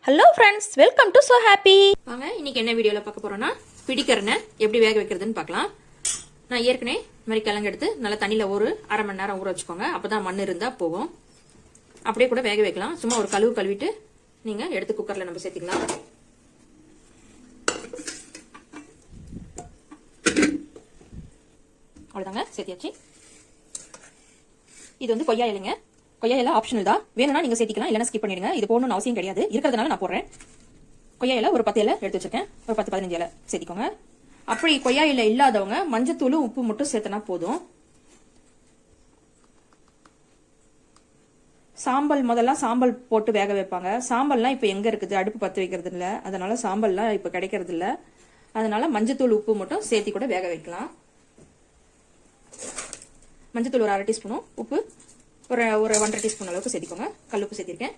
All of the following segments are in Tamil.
Hello friends, welcome to so happy. வாங்க இன்னைக்கு என்ன வீடியோவில் பார்க்க போறோம்னா பிடிக்கிறன எப்படி வேக வைக்கிறதுன்னு பார்க்கலாம். நான் ஏற்கனவே இந்த மாதிரி கிழங்கு எடுத்து நல்லா தண்ணியில் ஒரு அரை மணி நேரம் ஊற வச்சுக்கோங்க. அப்பதான் மண் இருந்தால் போகும். அப்படியே கூட வேக வைக்கலாம். சும்மா ஒரு கழுவிட்டு நீங்கள் எடுத்து குக்கரில் நம்ம சேர்த்திக்கலாம். அவ்வளோதாங்க, சேர்த்தியாச்சு. இது வந்து கொய்யா இலைங்க. கொய்யா இலை ஆப்ஷனல் தான், வேணும்னா நீங்க சேர்த்திக்கலாம், இல்லைன்னா ஸ்கிப் பண்ணிடுங்க. இது போடணும்னு அவசியம் கிடையாது, இருக்கிறதுனால நான் போடுறேன். கொய்யா இலை ஒரு 10 இலை எடுத்து வச்சிருக்கேன், ஒரு 10-15 இலை சேர்த்திக்கோங்க. அப்படி கொய்யா இலை இல்லாதவங்க மஞ்சத்தூள் உப்பு மட்டும் சேர்த்தனா போதும். சாம்பல் முதல்ல சாம்பல் போட்டு வேக வைப்பாங்க. சாம்பல்லாம் இப்போ எங்க இருக்குது, அடுப்பு பற்ற வைக்கிறது இல்லை, அதனால சாம்பல்லாம் இப்போ கிடைக்கிறது இல்லை. அதனால மஞ்சத்தூள் உப்பு மட்டும் சேர்த்தி கூட வேக வைக்கலாம். மஞ்சத்தூள் ஒரு 1/2 டீஸ்பூனும் உப்பு ஒரு 1.5 டீஸ்பூன் அளவுக்கு சேர்த்திக்கோங்க. கல் உப்பு சேர்த்திருக்கேன்.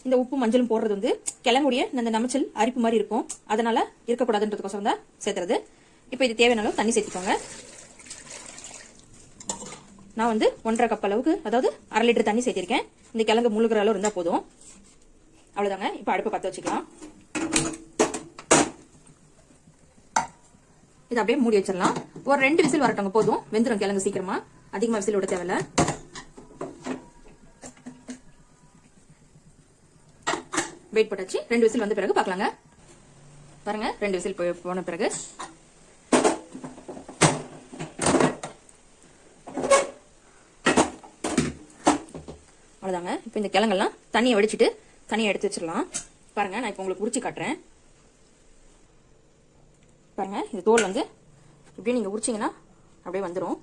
இந்த உப்பு மஞ்சளும் போடுறது வந்து கிழங்குடைய இந்த நமைச்சல் அரிப்பு மாதிரி இருக்கும், அதனால இருக்கக்கூடாதுன்றதுக்கோசரம் தான் சேர்த்துறது. இப்போ இது தேவையான அளவு தண்ணி சேர்த்திக்கோங்க. நான் வந்து 1.5 கப் அளவுக்கு, அதாவது 1/2 லிட்டர் தண்ணி சேர்த்திருக்கேன். இந்த கிழங்கு முழுகிற அளவு இருந்தா போதும். அவ்வளவுதாங்க. இப்போ அடுப்பை பற்ற வச்சுக்கலாம். இது அப்படியே மூடி வச்சிடலாம். ஒரு 2 விசில் வரட்டவங்க போதும், வெந்துடும் கிழங்கு சீக்கிரமா. அதிகமா விசில் விட தேவையில்ல. வெயிட் போட்டாச்சு. 2 விசில் வந்த பிறகு பார்க்கலாங்க. பாருங்க, 2 விசில் போன பிறகு அவ்வளவுதாங்க. இப்போ இந்த கிழங்கெல்லாம் தண்ணியை வடிச்சிட்டு தண்ணியை எடுத்து வச்சிடலாம். பாருங்க, நான் இப்போ உங்களுக்கு உரிச்சு காட்டுறேன். பாருங்க, இந்த தோல் வந்து இப்படியே நீங்க உரிச்சிங்கன்னா அப்படியே வந்துடும்.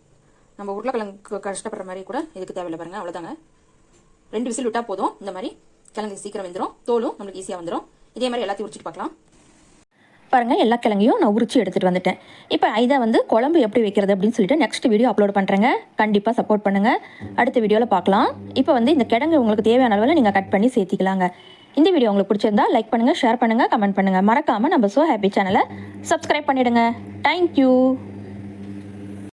நம்ம உருளைக்கிழங்கு கஷ்டப்படுற மாதிரி கூட இதுக்கு தேவையில்லை. பாருங்க, அவ்வளவுதாங்க. 2 விசில் விட்டா போதும். இந்த மாதிரி கிழங்கு சீக்கிரம் வந்துடும், தோலும் நம்மளுக்கு ஈஸியா வந்துடும். இதே மாதிரி எல்லாத்தையும் உரிச்சிட்டு பார்க்கலாம். பாருங்க, எல்லா கிழங்கையும் நான் உரிச்சு எடுத்துட்டு வந்துட்டேன். இப்போ இதை வந்து குழம்பு எப்படி வைக்கிறது அப்படின்னு சொல்லிட்டு நெக்ஸ்ட் வீடியோ அப்லோட் பண்றேங்க. கண்டிப்பா சப்போர்ட் பண்ணுங்க. அடுத்த வீடியோல பார்க்கலாம். இப்போ வந்து இந்த கிழங்கு உங்களுக்கு தேவையான அளவில் நீங்க கட் பண்ணி சேர்த்திக்கலாங்க. இந்த வீடியோ உங்களுக்கு பிடிச்சிருந்தா லைக் பண்ணுங்க, ஷேர் பண்ணுங்க, கமெண்ட் பண்ணுங்க. மறக்காம நம்ம சோ ஹாப்பி சேனலை சப்ஸ்கிரைப் பண்ணிடுங்க. தேங்க்யூ.